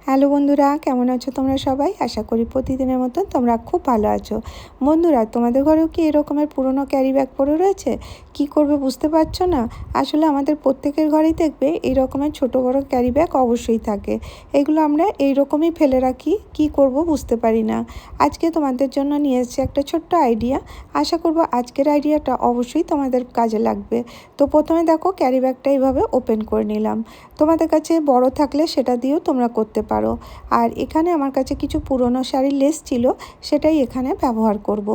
Hello বন্ধুরা, কেমন আছো তোমরা সবাই? আশা করি প্রতিদিনের মতন তোমরা খুব ভালো আছো। বন্ধুরা, তোমাদের ঘরেও কি এরকমের পুরনো ক্যারি ব্যাগ পড়ে রয়েছে? কি করবে বুঝতে পারছো না? আসলে আমাদের প্রত্যেকের ঘরেই দেখবে এই রকমের ছোটো বড় ক্যারি ব্যাগ অবশ্যই থাকে। এগুলো আমরা এই রকমই ফেলে রাখি, কি করব বুঝতে পারি না। আজকে তোমাদের জন্য নিয়ে এসেছি একটা ছোট্ট আইডিয়া। আশা করব আজকের আইডিয়াটা অবশ্যই তোমাদের কাজে লাগবে। তো প্রথমে দেখো, ক্যারি ব্যাগটা এইভাবে ওপেন করে নিলাম। তোমাদের কাছে বড় থাকলে সেটা দিয়েও তোমরা করতে পারো। আর এখানে আমার কাছে কিছু পুরনো শাড়ির লেস ছিল, সেটাই এখানে ব্যবহার করব।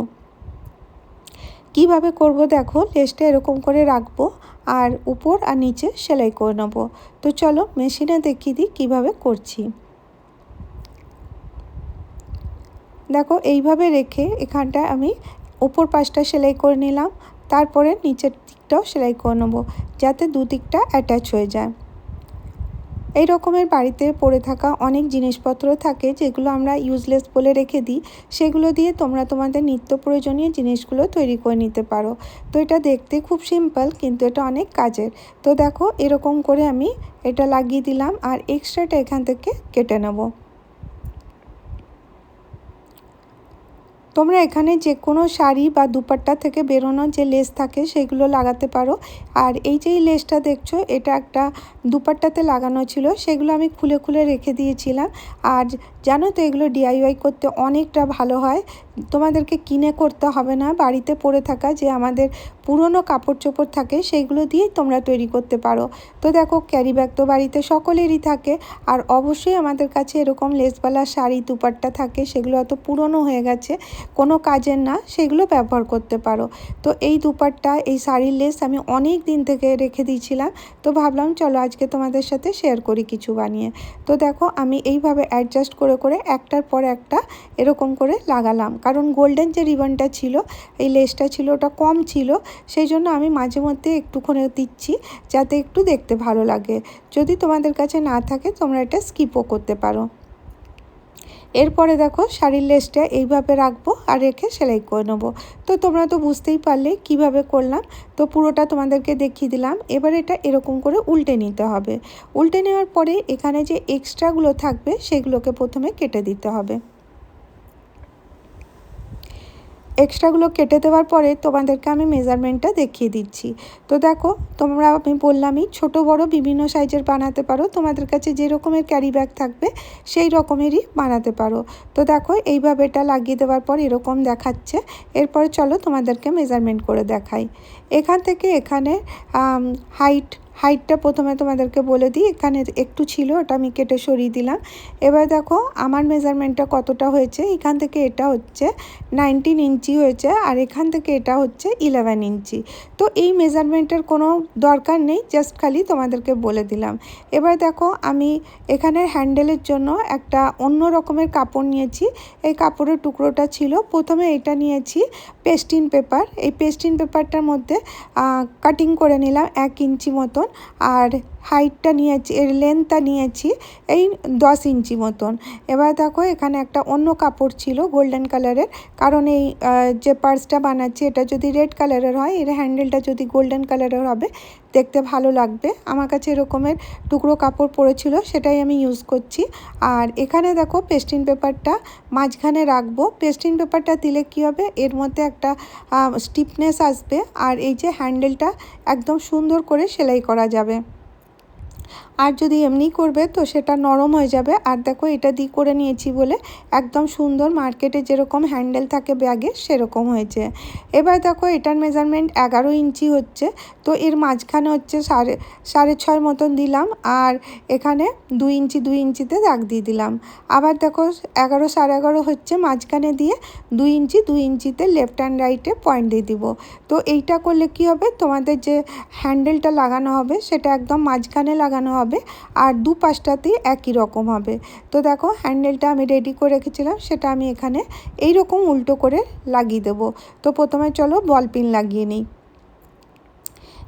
কিভাবে করব দেখো, লেসটা এরকম করে রাখবো আর উপর আর নিচে সেলাই করে নেব। তো চলো মেশিনে দেখিয়ে দিই কীভাবে করছি। দেখো এইভাবে রেখে এখানটায় আমি উপর পাশটা সেলাই করে নিলাম, তারপরে নিচের দিকটাও সেলাই করে নেব যাতে দুদিকটা অ্যাটাচ হয়ে যায়। এই রকমের বাড়িতে পড়ে থাকা অনেক জিনিসপত্র থাকে যেগুলো আমরা ইউজলেস বলে রেখে দিই, সেগুলো দিয়ে তোমরা তোমাদের নিত্য প্রয়োজনীয় জিনিসগুলো তৈরি করে নিতে পারো। তো এটা দেখতে খুব সিম্পল, কিন্তু এটা অনেক কাজের। তো দেখো এরকম করে আমি এটা লাগিয়ে দিলাম আর এক্সট্রাটা এখান থেকে কেটে নেব। তোমরা এখানে যে কোনো শাড়ি বা দুপাট্টা থেকে বেরোনো যে লেস থাকে সেগুলো লাগাতে পারো। আর এই যে লেসটা দেখছো, এটা একটা দুপাট্টাতে লাগানো ছিল, সেগুলো আমি খুলে খুলে রেখে দিয়েছিলাম। আর জানো তো, এগুলো ডিআইওয়াই করতে অনেকটা ভালো হয়। তোমাদেরকে কিনে করতে হবে না। বাড়িতে পড়ে থাকা যে আমাদের পুরনো কাপড় চোপড় থাকে সেইগুলো দিয়েই তোমরা তৈরি করতে পারো। তো দেখো, ক্যারি ব্যাগ তো বাড়িতে সকলেরই থাকে, আর অবশ্যই আমাদের কাছে এরকম লেসওয়ালা শাড়ি দুপাট্টা থাকে, সেগুলো অত পুরনো হয়ে গেছে, কোনো কাজের না, সেগুলো ব্যবহার করতে পারো। তো এই দুপাট্টা, এই শাড়ির লেস আমি অনেক দিন থেকে রেখে দিয়েছিলাম, তো ভাবলাম চলো আজকে তোমাদের সাথে শেয়ার করি কিছু বানিয়ে। তো দেখো আমি এইভাবে অ্যাডজাস্ট করে করে একটার পর একটা এরকম করে লাগালাম, কারণ গোল্ডেন যে রিবনটা ছিল, এই লেসটা ছিল, ওটা কম ছিল, সেই জন্য আমি মাঝে মধ্যে একটুখানি দিচ্ছি যাতে একটু দেখতে ভালো লাগে। যদি তোমাদের কাছে না থাকে তোমরা এটা স্কিপও করতে পারো। এরপরে দেখো শাড়ির লেসটা এইভাবে রাখবো আর রেখে সেলাই করে নেবো। তো তোমরা তো বুঝতেই পারলে কিভাবে করলাম। তো পুরোটা তোমাদেরকে দেখিয়ে দিলাম। এবার এটা এরকম করে উল্টে নিতে হবে। উল্টে নেওয়ার পরে এখানে যে এক্সট্রাগুলো থাকবে সেগুলোকে প্রথমে কেটে দিতে হবে। এক্সট্রাগুলো কেটে দেওয়ার পরে তোমাদেরকে আমি মেজারমেন্টটা দেখিয়ে দিচ্ছি। তো দেখো, তোমরা, আমি বললামই, ছোট বড় বিভিন্ন সাইজের বানাতে পারো। তোমাদের কাছে যে রকমের ক্যারি ব্যাগ থাকবে সেই রকমেরই বানাতে পারো। তো দেখো এইভাবে এটা লাগিয়ে দেওয়ার পর এরকম দেখাচ্ছে। এরপরে চলো তোমাদেরকে মেজারমেন্ট করে দেখাই। এখান থেকে এখানে হাইটটা প্রথমে তোমাদেরকে বলে দিই। এখানে একটু ছিল, ওটা আমি কেটে সরিয়ে দিলাম। এবার দেখো আমার মেজারমেন্টটা কতটা হয়েছে। এখান থেকে এটা হচ্ছে 19 ইঞ্চি হয়েছে, আর এখান থেকে এটা হচ্ছে 11 ইঞ্চি। তো এই মেজারমেন্টের কোনো দরকার নেই, জাস্ট খালি তোমাদেরকে বলে দিলাম। এবার দেখো আমি এখানে হ্যান্ডেলের জন্য একটা অন্য রকমের কাপড় নিয়েছি। এই কাপড়ের টুকরোটা ছিল, প্রথমে এটা নিয়েছি পেস্টিন পেপার। এই পেস্টিন পেপারটার মধ্যে কাটিং করে নিলাম 1 ইঞ্চি মতন, আর হাইটটা নিয়েছি, এর লেন্থটা নিয়েছি এই 10 ইঞ্চি মতন। এবার দেখো এখানে একটা অন্য কাপড় ছিল গোল্ডেন কালারের, কারণ এই যে পার্সটা বানাচ্ছি এটা যদি রেড কালারের হয়, এর হ্যান্ডেলটা যদি গোল্ডেন কালারের হবে, দেখতে ভালো লাগবে। আমার কাছে এরকমের টুকরো কাপড় পড়েছিল, সেটাই আমি ইউজ করছি। আর এখানে দেখো পেস্টিন পেপারটা মাঝখানে রাখবো। পেস্টিন পেপারটা দিলে কি হবে, এর মধ্যে একটা স্টিফনেস আসবে, আর এই যে হ্যান্ডেলটা একদম সুন্দর করে সেলাই করা যাবে। আর যদি এমনি করবে তো সেটা নরম হয়ে যাবে। আর দেখো এটা দিয়ে করে নিয়েছি বলে একদম সুন্দর, মার্কেটে যেরকম হ্যান্ডেল থাকে ব্যাগে সেরকম হয়েছে। এবার দেখো এটার মেজারমেন্ট 11 ইঞ্চি হচ্ছে। তো এর মাঝখানে হচ্ছে সাড়ে ছয় মতন দিলাম, আর এখানে 2 ইঞ্চিতে দাগ দিয়ে দিলাম। আবার দেখো 11 সাড়ে 11 হচ্ছে, মাঝখানে দিয়ে 2 ইঞ্চিতে লেফট অ্যান্ড রাইটে পয়েন্ট দিয়ে দিব। তো এইটা করলে কি হবে, তোমাদের যে হ্যান্ডেলটা লাগানো হবে সেটা একদম মাঝখানে লাগানো হবে, আর দুপাশটাতেই একই রকম হবে। তো দেখো হ্যান্ডেলটা আমি রেডি করে রেখেছিলাম, সেটা আমি এখানে এই রকম উল্টো করে লাগিয়ে দেব। তো প্রথমে চলো বল পিন লাগিয়ে নিই।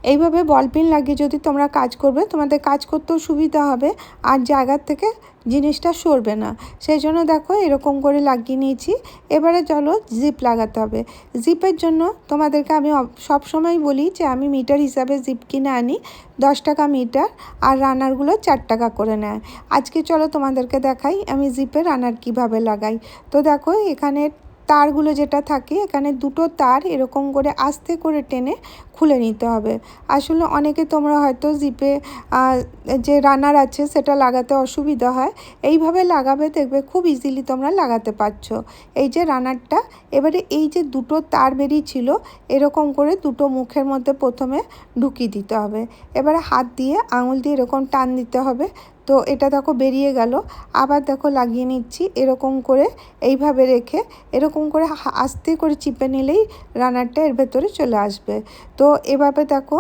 এইভাবে বল পিন লাগিয়ে যদি তোমরা কাজ করবে তোমাদের কাজ করতেও সুবিধা হবে আর জায়গার থেকে জিনিসটা সরবে না। সেই জন্য দেখো এরকম করে লাগিয়ে নিয়েছি। এবারে চলো জিপ লাগাতে হবে। জিপের জন্য তোমাদেরকে আমি সব সময় বলি যে আমি মিটার হিসাবে জিপ কিনে আনি, 10 টাকা মিটার, আর রানারগুলো 4 টাকা করে নেয়। আজকে চলো তোমাদেরকে দেখাই আমি জিপে রানার কিভাবে লাগাই। তো দেখো এখানে তারগুলো যেটা থাকে, এখানে দুটো তার এরকম করে আস্তে করে টেনে খুলে নিতে হবে। আসলে অনেকে তোমরা হয়তো জিপে যে রানার আছে সেটা লাগাতে অসুবিধা হয়, এইভাবে লাগাবে দেখবে খুব ইজিলি তোমরা লাগাতে পারছো। এই যে রানারটা, এবারে এই যে দুটো তার বেরিয়েছিল এরকম করে দুটো মুখের মধ্যে প্রথমে ঢুকিয়ে দিতে হবে। এবারে হাত দিয়ে আঙুল দিয়ে এরকম টান দিতে হবে। তো এটা দেখো বেরিয়ে গেল। আবার দেখো লাগিয়ে নিচ্ছি এরকম করে, এইভাবে রেখে এরকম করে আস্তে করে চিপে নিলেই রানারটা এর ভেতরে চলে আসবে। তো এভাবে দেখো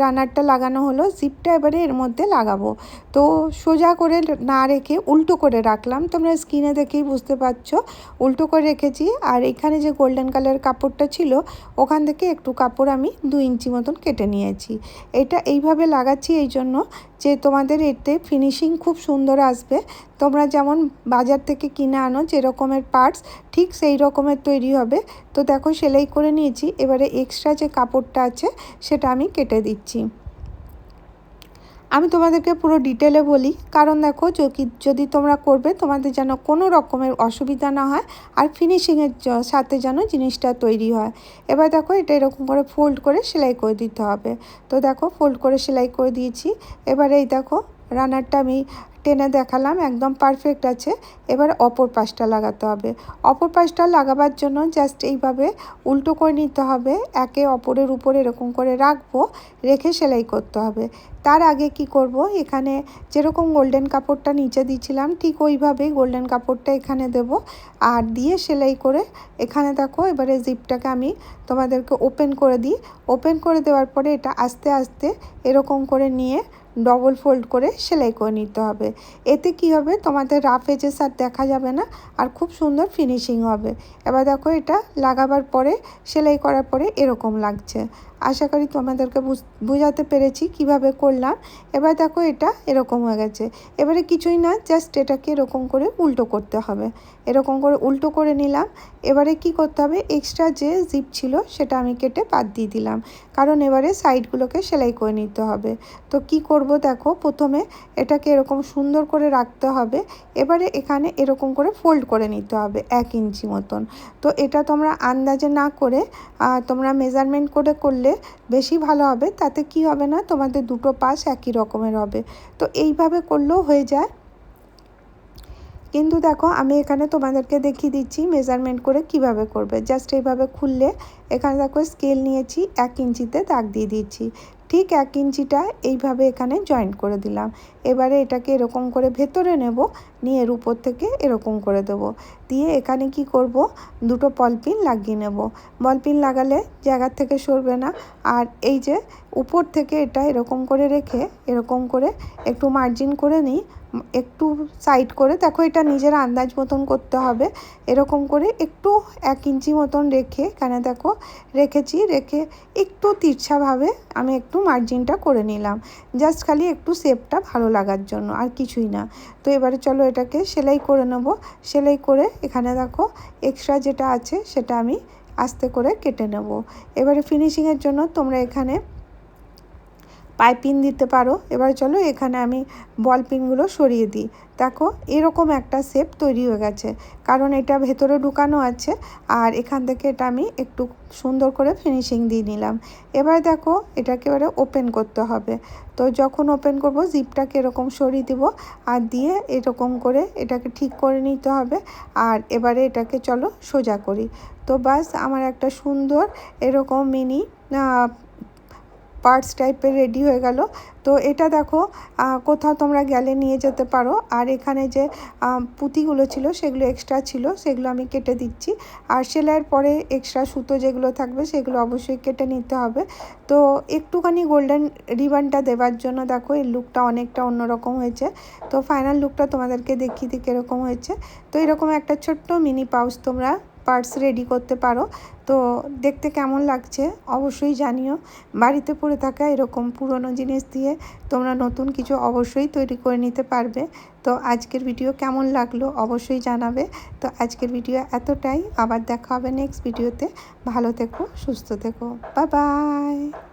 রানারটা লাগানো হলো। জিপটা এবারে এর মধ্যে লাগাবো। তো সোজা করে না রেখে উল্টো করে রাখলাম, তোমরা স্ক্রিনে দেখেই বুঝতে পারছো উল্টো করে রেখেছি। আর এখানে যে গোল্ডেন কালারের কাপড়টা ছিল ওখান থেকে একটু কাপড় আমি 2 ইঞ্চি মতন কেটে নিয়েছি। এটা এইভাবে লাগাচ্ছি এই জন্য যে তোমাদের এতে ফিনিশিং খুব সুন্দর আসবে। তোমরা যেমন বাজার থেকে কিনে আনো যে রকমের পার্টস ঠিক সেই রকমের তৈরি হবে। তো দেখো সেলাই করে নিয়েছি। এবারে এক্সট্রা যে কাপড়টা আছে সেটা আমি কেটে দিচ্ছি। আমি তোমাদেরকে পুরো ডিটেলে বলি, কারণ দেখো যদি তোমরা করবে তোমাদের যেন কোনো রকমের অসুবিধা না হয় আর ফিনিশিংয়ের সাথে যেন জিনিসটা তৈরি হয়। এবার দেখো এটা এরকম করে ফোল্ড করে সেলাই করে দিতে হবে। তো দেখো ফোল্ড করে সেলাই করে দিয়েছি। এবারে এই দেখো রানারটা আমি টেনে দেখালাম একদম পারফেক্ট আছে। এবার অপর পাশটা লাগাতে হবে। অপর পাশটা লাগাবার জন্য জাস্ট এইভাবে উল্টো করে নিতে হবে, একে অপরের উপরে এরকম করে রাখবো, রেখে সেলাই করতে হবে। তার আগে কি করব, এখানে যেরকম গোল্ডেন কাপড়টা নিচে দিয়েছিলাম ঠিক ওইভাবেই গোল্ডেন কাপড়টা এখানে দেব, আর দিয়ে সেলাই করে এখানে দেখো এবারে জিপটাকে আমি তোমাদেরকে ওপেন করে দিই। ওপেন করে দেওয়ার পরে এটা আস্তে আস্তে এরকম করে নিয়ে ডবল ফোল্ড করে সেলাই করে নিতে হবে। এতে কি হবে, তোমাদের রাফ এজেস আর দেখা যাবে না আর খুব সুন্দর ফিনিশিং হবে। এবার দেখো এটা লাগাবার পরে সেলাই করার পরে এরকম লাগছে। আশা করি তোমাদেরকে বোঝাতে পেরেছি কিভাবে করলাম। এবার দেখো এটা এরকম হয়ে গেছে। এবারে কিছুই না, জাস্ট এটাকে এরকম করে উল্টো করতে হবে। এরকম করে উল্টো করে নিলাম। এবারে কি করতে হবে, এক্সট্রা যে জিপ ছিল সেটা আমি কেটে বাদ দিয়ে দিলাম, কারণ এবারে সাইডগুলোকে সেলাই করে নিতে হবে। তো কি করব দেখো, প্রথমে এটাকে এরকম সুন্দর করে রাখতে হবে। এবারে এখানে এরকম করে ফোল্ড করে নিতে হবে 1 ইঞ্চি মতন। তো এটা তোমরা আন্দাজে না করে তোমরা মেজারমেন্ট করে করলে বেশি ভালো হবে। তাতে কি হবে না, তোমাদের দুটো পাশ একই রকমের হবে। তো এইভাবে করলেও হয়ে যায়। কিন্তু দেখো আমি এখানে তোমাদেরকে দেখিয়ে দিচ্ছি মেজারমেন্ট করে কিভাবে করবে। জাস্ট এইভাবে খুললে এখানে দেখো স্কেল নিয়েছি, 1 ইঞ্চিতে দাগ দিয়ে দিচ্ছি। ঠিক 1 ইঞ্চিটা এইভাবে এখানে জয়েন্ট করে দিলাম। এবারে এটাকে এরকম করে ভেতরে নেব, নিয়ে এর উপর থেকে এরকম করে দেব। দিয়ে এখানে কি করব, দুটো বলপিন লাগিয়ে নেব। বলপিন লাগালে জায়গার থেকে সরবে না। আর এই যে উপর থেকে এটা এরকম করে রেখে এরকম করে একটু মার্জিন করে নিই, একটু সাইড করে দেখো এটা নিজের আন্দাজ মতন করতে হবে। এরকম করে একটু 1 ইঞ্চি মতন রেখে এখানে দেখো রেখেছি, রেখে একটু তিরছাভাবে আমি একটু মার্জিনটা করে নিলাম, জাস্ট খালি একটু শেপটা ভালো লাগার জন্য, আর কিছুই না। তো এবারে চলো এটাকে সেলাই করে নেব। সেলাই করে এখানে দেখো এক্সট্রা যেটা আছে সেটা আমি আস্তে করে কেটে নেব। এবারে ফিনিশিংয়ের জন্য তোমরা এখানে পাইপিং দিতে পারো। এবার চলো এখানে আমি বল পিনগুলো সরিয়ে দিই। দেখো এরকম একটা শেপ তৈরি হয়ে গেছে, কারণ এটা ভেতরে ঢুকানো আছে আর এখান থেকে এটা আমি একটু সুন্দর করে ফিনিশিং দিয়ে নিলাম। এবার দেখো এটাকে এবারে ওপেন করতে হবে। তো যখন ওপেন করব জিপটাকে এরকম সরিয়ে দিব আর দিয়ে এরকম করে এটাকে ঠিক করে নিতে হবে। আর এবারে এটাকে চলো সোজা করি। তো বাস আমার একটা সুন্দর এরকম মিনি পার্টস টাইপের রেডি হয়ে গেল। তো এটা দেখো কোথাও তোমরা গেলে নিয়ে যেতে পারো। আর এখানে যে পুঁতিগুলো ছিল সেগুলো এক্সট্রা ছিল, সেগুলো আমি কেটে দিচ্ছি। আর সেলাইয়ের পরে এক্সট্রা সুতো যেগুলো থাকবে সেগুলো অবশ্যই কেটে নিতে হবে। তো একটুখানি গোল্ডেন রিবনটা দেওয়ার জন্য দেখো এই লুকটা অনেকটা অন্যরকম হয়েছে। তো ফাইনাল লুকটা তোমাদেরকে দেখিয়ে দিই কীরকম হয়েছে। তো এরকম একটা ছোট্ট মিনি পাউচ তোমরা পার্টস রেডি করতে পারো। তো দেখতে কেমন লাগছে অবশ্যই জানিও। বাড়িতে পড়ে থাকা এরকম পুরনো জিনিস দিয়ে তোমরা নতুন কিছু অবশ্যই তৈরি করে নিতে পারবে। তো আজকের ভিডিও কেমন লাগলো অবশ্যই জানাবে। তো আজকের ভিডিও এতটাই, আবার দেখা হবে নেক্সট ভিডিওতে। ভালো থেকো, সুস্থ থেকো, বাই বাই।